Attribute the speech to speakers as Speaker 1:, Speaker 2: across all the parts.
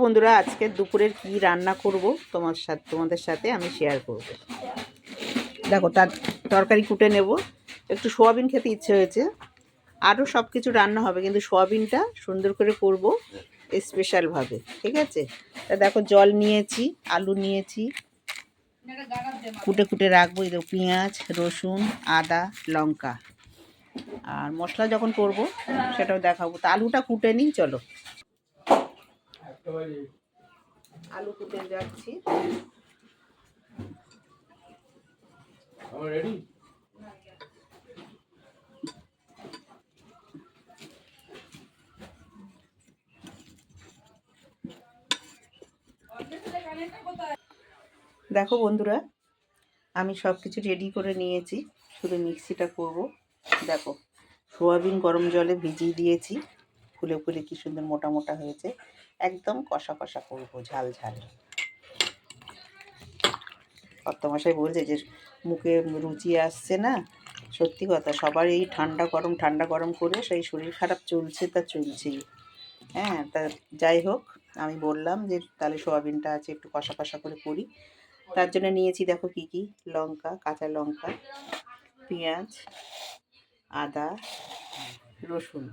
Speaker 1: বন্ধুরা, আজকে দুপুরের কি রান্না করব তোমাদের সাথে আমি শেয়ার করব। দেখো, তার তরকারি কুটে নেব। একটু সোয়াবিন খেতে ইচ্ছে হয়েছে। আরও সব কিছু রান্না হবে, কিন্তু সোয়াবিনটা সুন্দর করে করব স্পেশালভাবে। ঠিক আছে? তা দেখো, জল নিয়েছি, আলু নিয়েছি, কুটে কুটে রাখবো। এই দেখো, পেঁয়াজ, রসুন, আদা, লঙ্কা। আর মশলা যখন করব সেটাও দেখাবো। তা আলুটা কুটে নিই, চলো। আলু কুটে যাচ্ছি। দেখো বন্ধুরা, আমি সব কিছু রেডি করে নিয়েছি, শুধু মিক্সিটা করব। দেখো, সোয়াবিন গরম জলে ভিজিয়ে দিয়েছি, ফুলে ফুলে কি সুন্দর মোটা মোটা হয়েছে। একদম কষা কষা করবো, ঝাল ঝাল। কর্তামশাই বলছে যে মুখে রুচি আসছে না। সত্যি কথা, সবার এই ঠান্ডা গরম করে সেই শরীর খারাপ চলছে, তা চলছেই। হ্যাঁ, তা যাই হোক, আমি বললাম যে তাহলে সোয়াবিনটা আছে একটু কষা কষা করে করি। তার জন্য নিয়েছি, দেখো কি কি: লঙ্কা, কাঁচা লঙ্কা, পেঁয়াজ, আদা, রসুন।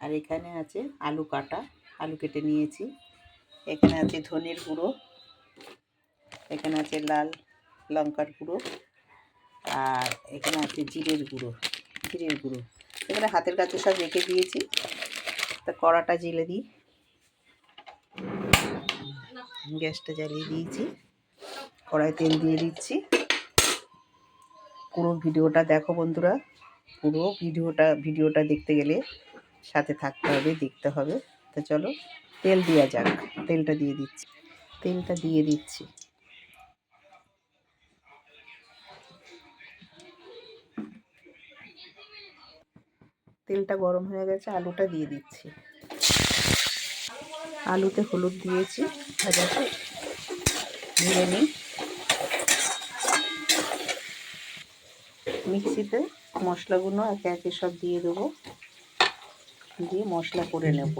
Speaker 1: আর এখানে আছে আলু কাটা, আলু কেটে নিয়েছি। এখানে আছে ধনের গুঁড়ো, এখানে আছে লাল লঙ্কার গুঁড়ো, আর এখানে আছে জিরের গুঁড়ো। এখানে হাতের কাছে সব রেখে দিয়েছি। তা কড়াটা জেলে দিই, গ্যাসটা জ্বালিয়ে দিয়েছি, কড়াই তেল দিয়ে দিচ্ছি। পুরো ভিডিওটা দেখো বন্ধুরা, পুরো ভিডিওটা দেখতে গেলে সাথে থাকতে হবে, দেখতে হবে। তো চলো তেল দেওয়া যাক। তেলটা দিয়ে দিচ্ছি। তেলটা গরম হয়ে গেছে, আলুটা দিয়ে দিচ্ছি। আলুতে হলুদ দিয়েছি, ভাজাতে ভেজে নিই। মিক্সিতে মশলাগুলো একে একে সব দিয়ে দেবো, দিয়ে মশলা করে নেব।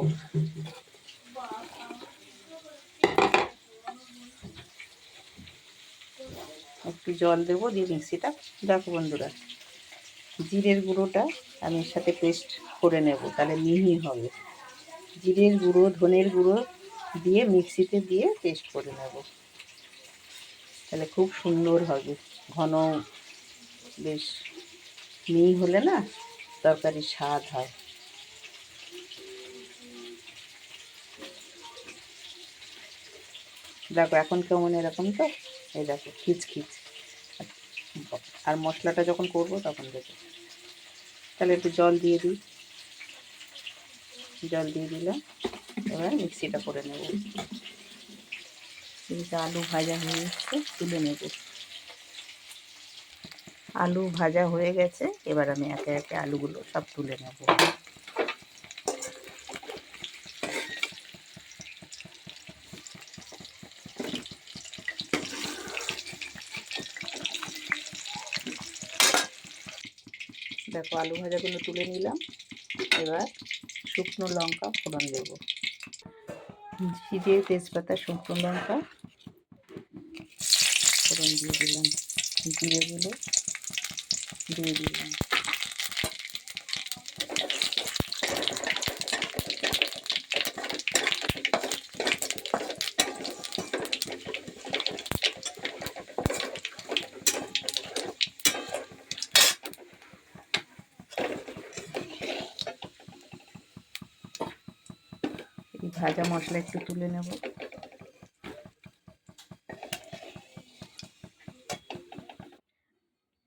Speaker 1: একটু জল দেবো, দিয়ে মিক্সিটা, দেখো বন্ধুরা, জিরের গুঁড়োটা আমি এর সাথে পেস্ট করে নেব, তাহলে মিহি হবে। জিরের গুঁড়ো, ধনের গুঁড়ো দিয়ে মিক্সিতে দিয়ে পেস্ট করে নেব, তাহলে খুব সুন্দর হবে। ঘন বেশ মিহি হলে না তরকারির স্বাদ হয়। দেখো এখন কেমন, এরকম তো, এই দেখো খিচখিচ। আর মশলাটা যখন করব তখন দেখো। তাহলে একটু জল দিয়ে দিলাম। এবার মিক্সিটা করে নেব। আলু ভাজা হয়ে গেছে, তুলে নেব। আলু ভাজা হয়ে গেছে, এবার আমি একে একে আলুগুলো সব তুলে নেব। দেখো, আলু ভাজাগুলো তুলে নিলাম। এবার শুকনো লঙ্কা ফোড়ন দেব। জিরে, তেজপাতা, শুকনো লঙ্কা ফোড়ন দিয়ে দিলাম। জিরেগুলো দিয়ে দিলাম। এই ভাজা মশলা একটু তুলে নেব।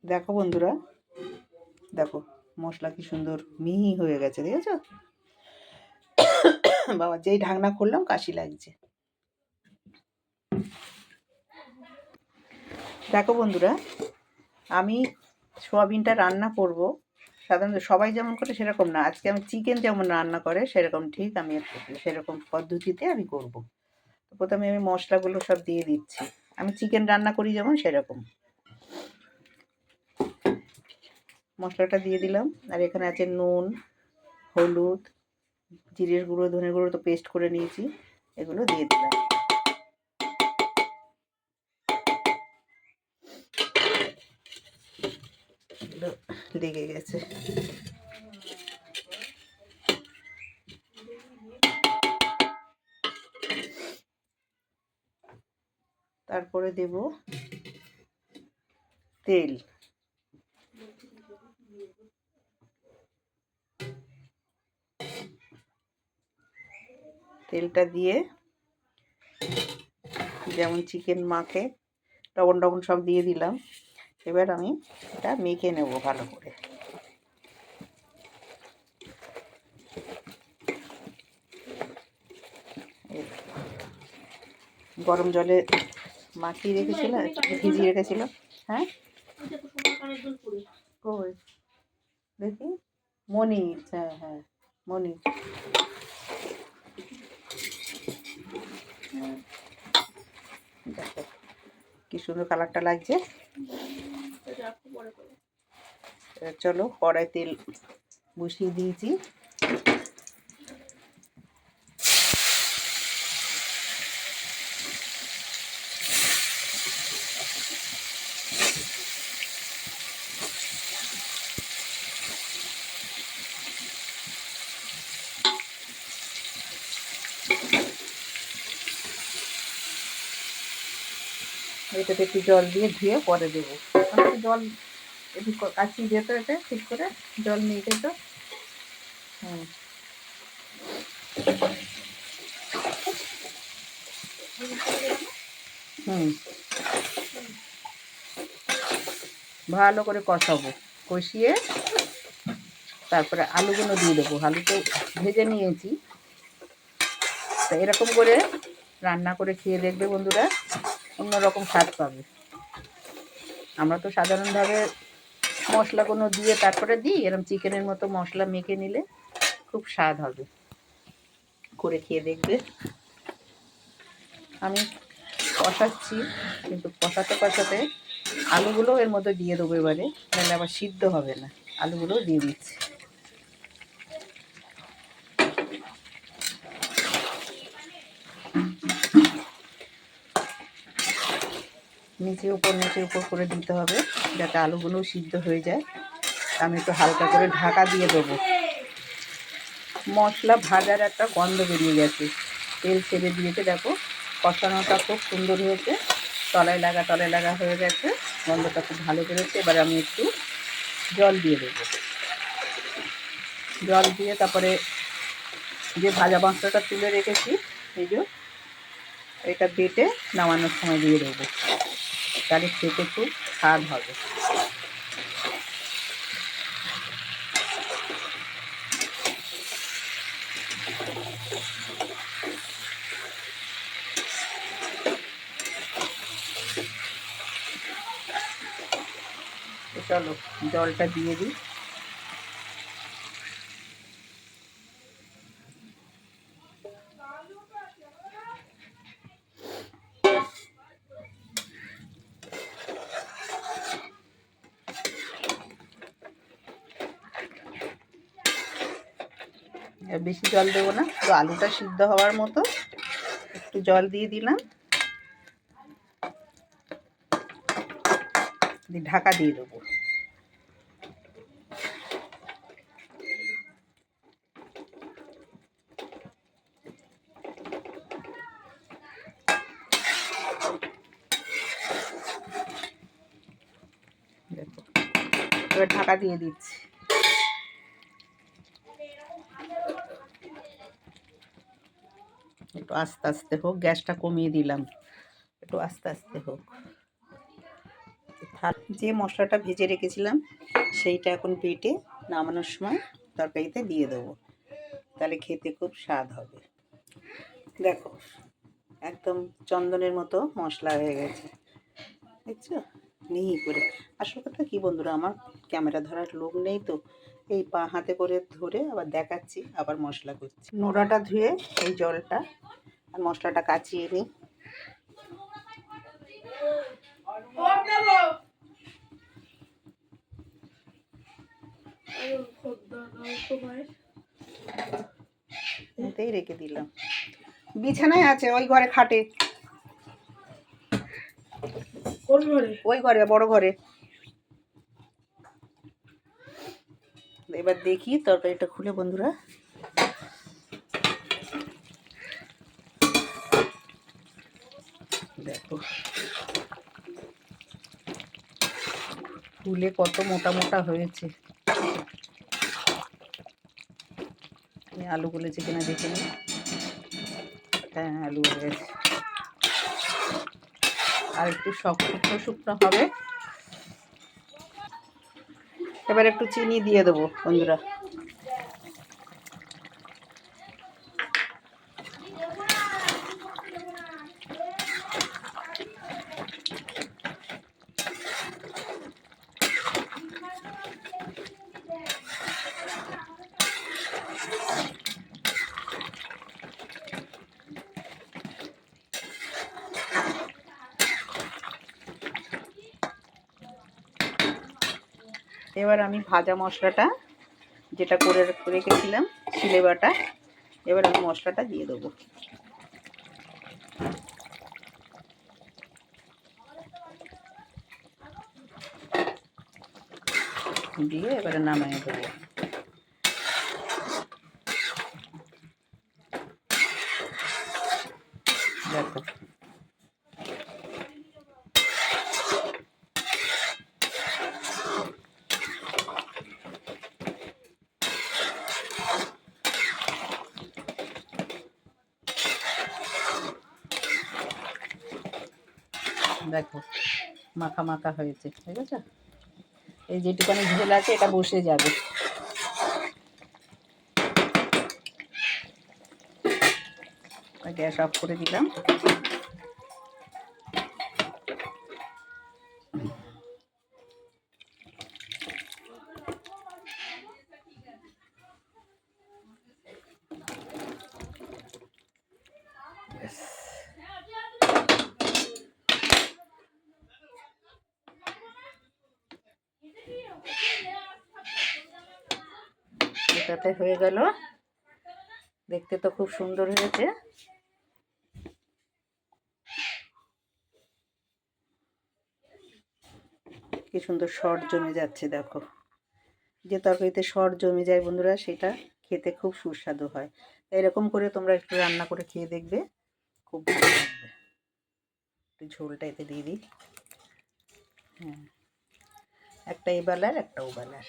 Speaker 1: দেখো বন্ধুরা, দেখো মশলা কি সুন্দর মিহি হয়ে গেছে, দেখেছো? বাবা, যেই ঢাকনা খুললাম কাশি লাগছে। দেখো বন্ধুরা, আমি সোয়াবিনটা রান্না করব সাধারণত সবাই যেমন করে সেরকম না। আজকে আমি চিকেন যেমন রান্না করে সেরকম, ঠিক আমি সেরকম পদ্ধতিতে আমি করব। তো প্রথমে আমি মশলাগুলো সব দিয়ে দিচ্ছি, আমি চিকেন রান্না করি যেমন সেরকম। মশলাটা দিয়ে দিলাম। আর এখানে আছে নুন, হলুদ, জিরের গুঁড়ো, ধনের গুঁড়ো তো পেস্ট করে নিয়েছি। এগুলো দিয়ে দিলাম। এগুলো লেগে গেছে। তারপরে দেব তেল। তেলটা দিয়ে যেমন চিকেন মাখে লবণ টবণ সব দিয়ে দিলাম। এবার আমি এটা মেখে নেব ভালো করে। গরম জলে মাখিয়ে রেখেছিল, ভিজিয়ে রেখেছিল। হ্যাঁ কই দেখি, মনি, হ্যাঁ হ্যাঁ মনি। দেখো কি সুন্দর কালারটা লাগছে। চলো কড়াই তেল বসিয়ে দিয়েছি। এটাতে একটু জল দিয়ে ধুয়ে পরে দেবো। একটু জল একটু কাচিয়ে যেত, এটা ঠিক করে জল নিয়ে যেত। হুম হুম ভালো করে কষাবো, কষিয়ে তারপরে আলুগুলো দিয়ে দেবো। আলু তো ভেজে নিয়েছি। তা এরকম করে রান্না করে খেয়ে দেখবে বন্ধুরা, অন্যরকম স্বাদ পাবে। আমরা তো সাধারণভাবে মশলাগুলো দিয়ে তারপরে দিই, এরকম চিকেনের মতো মশলা মেখে নিলে খুব স্বাদ হবে। করে খেয়ে দেখবে। আমি কষাচ্ছি, কিন্তু কষাতে কষাতে আলুগুলো এর মধ্যে দিয়ে দেবো এবারে, তাহলে আবার সিদ্ধ হবে না। আলুগুলো দিয়ে দিচ্ছি। নিচে উপর করে দিতে হবে, যাতে আলুগুলো সিদ্ধ হয়ে যায়। আমি একটু হালকা করে ঢাকা দিয়ে দেবো। মশলা ভাজার একটা গন্ধ বেরিয়ে গেছে, তেল ছেড়ে দিয়েছে। দেখো কষানোটা খুব সুন্দর হয়েছে, তলায় লাগা হয়ে গেছে, গন্ধটা খুব ভালো বেরোচ্ছে। এবার আমি একটু জল দিয়ে দেবো। জল দিয়ে তারপরে যে ভাজা মশলাটা তুলে রেখেছি, এই যে এটা বেটে নামানোর সময় দিয়ে দেবো, তাহলে খেতে খুব স্বাদ হবে। চলো জলটা দিয়ে দিই। বেশি জল দেবো না, তো আলুটা সিদ্ধ হওয়ার মতো একটু জল দিয়ে দিলাম, দিয়ে ঢাকা দিয়ে দেবো। দেখো এবার ঢাকা দিয়ে দিচ্ছি। একটু আস্তে আস্তে হোক, গ্যাসটা কমিয়ে দিলাম, একটু আস্তে আস্তে হোক। যে মশলাটা ভেজে রেখেছিলাম সেইটা এখন বেটে নামানোর সময় তরকারিতে দিয়ে দেবো, তাহলে খেতে খুব স্বাদ হবে। দেখো একদম চন্দনের মতো মশলা হয়ে গেছে, দেখছো মিহি করে। আসল কথা কি বন্ধুরা, আমার ক্যামেরা ধরার লোক নেই, তো এই পা হাতে করে ধরে আবার দেখাচ্ছি, আবার মশলা করছি। নোড়াটা ধুয়ে এই জলটা আর মশলাটা কাচিয়ে নিই। এতেই রেখে দিলাম। বিছানায় আছে, ওই ঘরে খাটে।
Speaker 2: কোন ঘরে?
Speaker 1: ওই ঘরে, বড় ঘরে। এবার দেখি তরকারিটা খুলে বন্ধুরা। দেখো ফুলে কত মোটা মোটা হয়েছে। আলু গলেছে কিনা দেখে নি। হ্যাঁ, আলু হয়ে গেছে। আর একটু শুকনো শুকনো হবে। এবার একটু চিনি দিয়ে দেবো বন্ধুরা। এবার আমি ভাজা মশলাটা যেটা করে রেখেছিলাম চিলে বাটা, এবার আমি মশলাটা দিয়ে দেবো। দিয়ে এবারে নামিয়ে দেবো। দেখো দেখো মাখা মাখা হয়েছে, ঠিক আছে। এই যেটুকানি ঝোল আছে এটা বসে যাবে। গ্যাস অফ করে দিলাম। এটাতে হয়ে গেল। দেখতে তো খুব সুন্দর হয়েছে। কি সুন্দর শর্ট জমে যাচ্ছে দেখো। যে তরকারিতে শর্ট জমে যায় বন্ধুরা, সেটা খেতে খুব সুস্বাদু হয়। এরকম করে তোমরা একটু রান্না করে খেয়ে দেখবে, খুব ভালো লাগবে। একটু ঝোলটা এতে দিয়ে দিই। হ্যাঁ, একটা এবেলার একটা ওবেলার।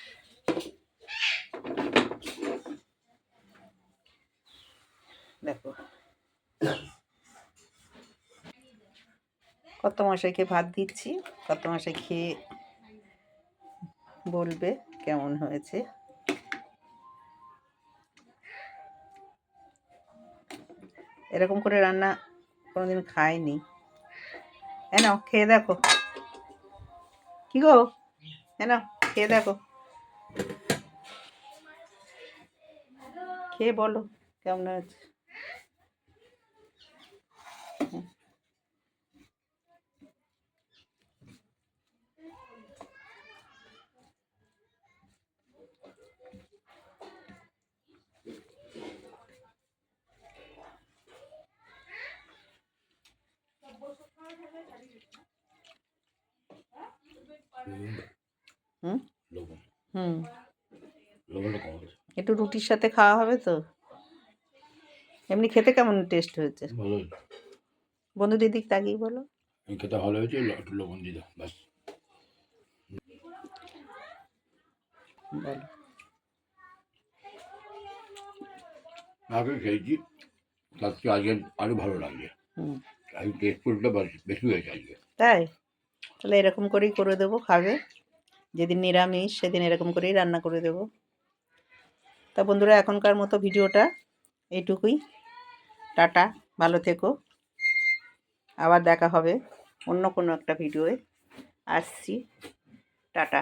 Speaker 1: দেখো কত মশাইকে ভাত দিচ্ছি, কত মশাই খেয়ে বলবে কেমন হয়েছে। এরকম করে রান্না কোনোদিন খাইনি। নাও খেয়ে দেখো। কি গো, নাও খেয়ে দেখো, খেয়ে বলো কেমন হয়েছে। হুম হুম একটু রুটির সাথে খাওয়া হবে তো। এমনি খেতে কেমন টেস্ট হয়েছে বন্ধু, দিদিক তাকিয়ে বলো।
Speaker 3: খেতে ভালো হয়েছে, একটু লবণ দিয়ে দাও ব্যাস।
Speaker 1: বলো।
Speaker 3: আগে খেয়েছি, তার থেকে আজকে আরও ভালো লাগছে। আজকে টেস্টফুলটা বেশি হয়েছে আজকে।
Speaker 1: তাই তাহলে এরকম করেই করে দেবো, খাবে। যেদিন নিরামিষ সেদিন এরকম করেই রান্না করে দেবো। তা বন্ধুরা, এখনকার মতো ভিডিওটা এইটুকুই। টাটা, ভালো থেকো। আবার দেখা হবে অন্য কোনো একটা ভিডিওয়ে। আসছি, টাটা।